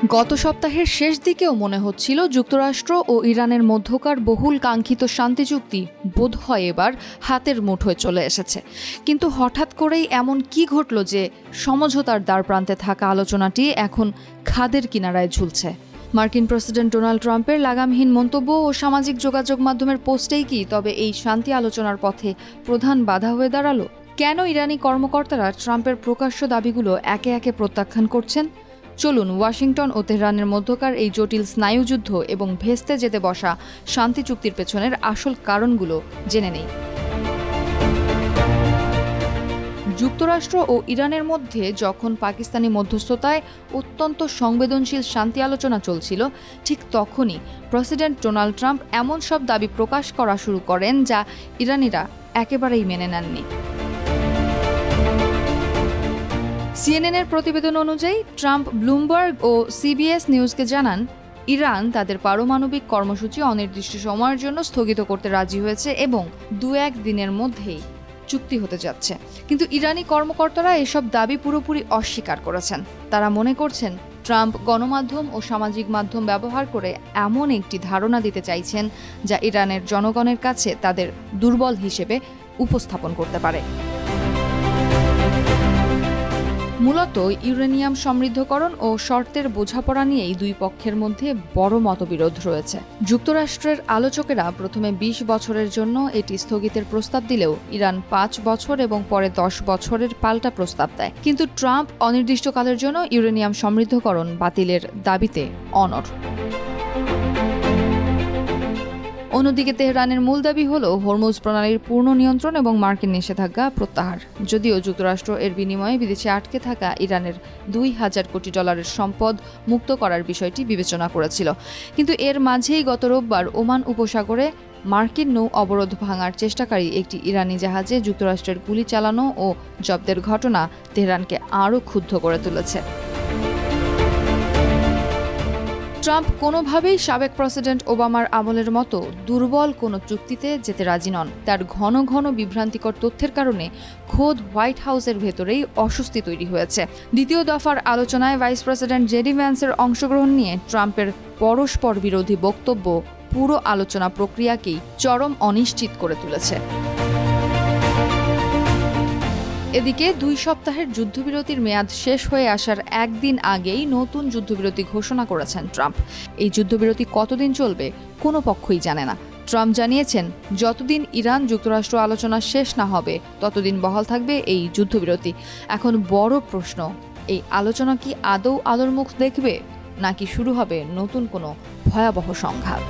গত সপ্তাহের শেষ দিকেও মনে হচ্ছিল যুক্তরাষ্ট্র ও ইরানের মধ্যকার বহুল কাঙ্ক্ষিত শান্তি চুক্তি বোধহয় এবার হাতের মুঠোয় চলে এসেছে। কিন্তু হঠাৎ করেই এমন কি ঘটল যে সমঝোতার দ্বারপ্রান্তে থাকা আলোচনাটি এখন খাদের কিনারায় ঝুলছে? মার্কিন প্রেসিডেন্ট ডোনাল্ড ট্রাম্পের লাগামহীন মন্তব্য ও সামাজিক যোগাযোগ মাধ্যমের পোস্টেই কি তবে এই শান্তি আলোচনার পথে প্রধান বাধা হয়ে দাঁড়ালো? কেন ইরানি কর্মকর্তারা ট্রাম্পের প্রকাশ্য দাবিগুলো একে একে প্রত্যাখ্যান করছেন? চলুন ওয়াশিংটন ও তেহরানের মধ্যকার এই জটিল স্নায়ুযুদ্ধ এবং ভেস্তে যেতে বসা শান্তি চুক্তির পেছনের আসল কারণগুলো জেনে নেই। যুক্তরাষ্ট্র ও ইরানের মধ্যে যখন পাকিস্তানি মধ্যস্থতায় অত্যন্ত সংবেদনশীল শান্তি আলোচনা চলছিল, ঠিক তখনই প্রেসিডেন্ট ডোনাল্ড ট্রাম্প এমন সব দাবি প্রকাশ করা শুরু করেন যা ইরানিরা একেবারেই মেনে নেননি। সিএনএনের প্রতিবেদন অনুযায়ী ট্রাম্প ব্লুমবার্গ ও সিবিএস নিউজকে জানান, ইরান তাদের পারমাণবিক কর্মসূচি অনির্দিষ্ট সময়ের জন্য স্থগিত করতে রাজি হয়েছে এবং 2-1 দিনের মধ্যেই চুক্তি হতে যাচ্ছে। কিন্তু ইরানি কর্মকর্তারা এসব দাবি পুরোপুরি অস্বীকার করেছেন। তারা মনে করছেন ট্রাম্প গণমাধ্যম ও সামাজিক মাধ্যম ব্যবহার করে এমন একটি ধারণা দিতে চাইছেন যা ইরানের জনগণের কাছে তাদের দুর্বল হিসেবে উপস্থাপন করতে পারে। মূলত ইউরেনিয়াম সমৃদ্ধকরণ ও শর্তের বোঝাপড়া নিয়েই দুই পক্ষের মধ্যে বড় মতবিরোধ রয়েছে। যুক্তরাষ্ট্রের আলোচকেরা প্রথমে 20 বছরের জন্য এটি স্থগিতের প্রস্তাব দিলেও ইরান 5 বছর এবং পরে 10 বছরের পাল্টা প্রস্তাব দেয়। কিন্তু ট্রাম্প অনির্দিষ্টকালের জন্য ইউরেনিয়াম সমৃদ্ধকরণ বাতিলের দাবিতে অনড়। অন্যদিকে তেহরানের মূল দাবি হল হরমুজ প্রণালীর পূর্ণ নিয়ন্ত্রণ এবং মার্কিন নিষেধাজ্ঞা প্রত্যাহার। যদিও যুক্তরাষ্ট্র এর বিনিময়ে বিদেশে আটকে থাকা ইরানের $2,000 কোটি সম্পদ মুক্ত করার বিষয়টি বিবেচনা করেছিল। কিন্তু এর মাঝেই গত রোববার ওমান উপসাগরে মার্কিন নৌ অবরোধ ভাঙার চেষ্টাকারী একটি ইরানি জাহাজে যুক্তরাষ্ট্রের গুলি চালানো ও জব্দের ঘটনা তেহরানকে আরও ক্ষুব্ধ করে তুলেছে। ট্রাম্প কোনোভাবেই সাবেক প্রেসিডেন্ট ওবামার আমলের মতো দুর্বল কোনো চুক্তিতে যেতে রাজি নন। তার ঘন ঘন বিভ্রান্তিকর তথ্যের কারণে খোদ হোয়াইট হাউসের ভেতরেই অস্বস্তি তৈরি হয়েছে। দ্বিতীয় দফার আলোচনায় ভাইস প্রেসিডেন্ট জেডি ভ্যান্সের অংশগ্রহণ নিয়ে ট্রাম্পের পরস্পর বিরোধী বক্তব্য পুরো আলোচনা প্রক্রিয়াকেই চরম অনিশ্চিত করে তুলেছে। এদিকে 2 সপ্তাহের যুদ্ধবিরতির মেয়াদ শেষ হয়ে আসার একদিন আগেই নতুন যুদ্ধবিরতি ঘোষণা করেছেন ট্রাম্প। এই যুদ্ধবিরতি কতদিন চলবে কোনো পক্ষই জানে না। ট্রাম্প জানিয়েছেন, যতদিন ইরান যুক্তরাষ্ট্র আলোচনা শেষ না হবে ততদিন বহাল থাকবে এই যুদ্ধবিরতি। এখন বড় প্রশ্ন, এই আলোচনা কি আদৌ আলোর মুখ দেখবে নাকি শুরু হবে নতুন কোনো ভয়াবহ সংঘাত?